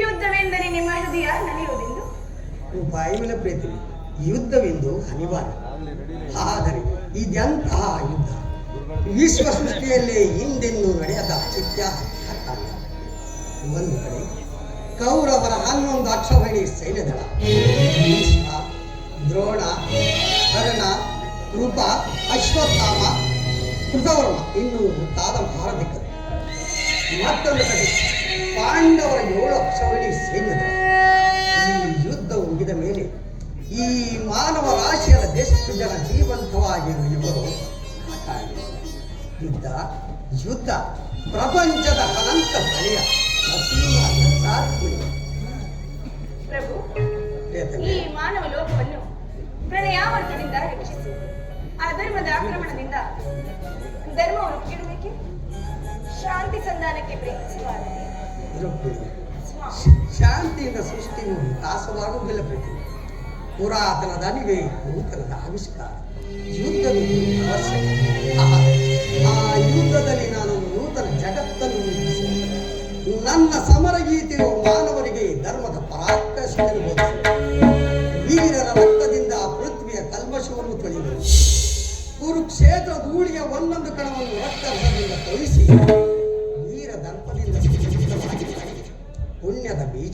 ಯುದ್ಧವೆಂದರೆ ನಿಮ್ಮ ಹೃದಯ ನಲಿಯುವುದೆಂದು. ಬಾಯಿಮಲ ಪ್ರೀತಿ ಯುದ್ಧವೆಂದು ಅನಿವಾರ್ಯ. ಆದರೆ ಇದೆಂತಹ ಯುದ್ಧ? ವಿಶ್ವ ಸೃಷ್ಟಿಯಲ್ಲಿ ಹಿಂದೆಂದು ನಡೆಯದ ಚಿತ್ಯಾಕಾರ್ಯ. ಒಂದು ಕಡೆ ಕೌರವರ 11 ಅಕ್ಷೌಹಿಣಿ ಸೈನ್ಯದಳ, ಭೀಷ್ಮ, ದ್ರೋಣ, ಕರ್ಣ, ಕೃಪ, ಅಶ್ವತ್ಥಾಮ, ಕೃತವರ್ಮ ಇನ್ನೂ ಮುಂತಾದ ಮಹಾರಥಿಕರು. ಮತ್ತೊಂದು ಕಡೆ ಪಾಂಡವರ 7 ಅಕ್ಷೌಹಿಣಿ ಸೈನ್ಯದಳ. ಈ ಯುದ್ಧ ಮುಗಿದ ಮೇಲೆ ಈ ಮಾನವ ರಾಶಿಯ ದೇಶದ ಜನ ಜೀವಂತವಾಗಿರುವ ಇವರು ಯುದ್ಧ ಯುದ್ಧ ಪ್ರಪಂಚದ ಅನಂತ ಬಳಿಯ ಪ್ರಭು, ಈ ಮಾನವ ಲೋಕವನ್ನು ಪ್ರಣಯಾವರ್ತದಿಂದ ರಕ್ಷಿಸಿ ಅಧರ್ಮದ ಆಕ್ರಮಣದಿಂದ ಧರ್ಮವನ್ನು ಕೀಳಬೇಕೆ, ಶಾಂತಿ ಸಂಧಾನಕ್ಕೆ ಪ್ರಯತ್ನಿಸುವಾಗಲೇ ಶಾಂತಿಯಿಂದ ಸೃಷ್ಟಿಯು ವಿಕಾಸವಾಗುವುದಿಲ್ಲ ಪ್ರತಿ. ಪುರಾತನದ ಅನಿವೆ ನೂತನದ ಆವಿಷ್ಕಾರ. ಯುದ್ಧದ ಅವಶ್ಯಕ. ಆ ಯುದ್ಧದಲ್ಲಿ ನಾನು ನೂತನ ಜಗತ್ತನ್ನು ನಿರ್ಮಿಸುತ್ತೇನೆ. ನನ್ನ ಸಮರ ಗೀತೆಯು ಮಾನವರಿಗೆ ಧರ್ಮದ ಪರಾಕಾಷ್ಠೆಯನ್ನು ಬೋಧಿಸುತ್ತದೆ. ವೀರರ ರಕ್ತದಿಂದ ಪೃಥ್ವಿಯ ಕಲ್ಮಶವನ್ನು ತೊಳೆಯುವುದು. ಕುರುಕ್ಷೇತ್ರ ಧೂಳಿಯ ಒಂದೊಂದು ಕಣವನ್ನು ರಕ್ತದಿಂದ ತೊಯಿಸಿ ವೀರ ದರ್ಪದಿಂದ ಪುಣ್ಯದ ಬೀಜ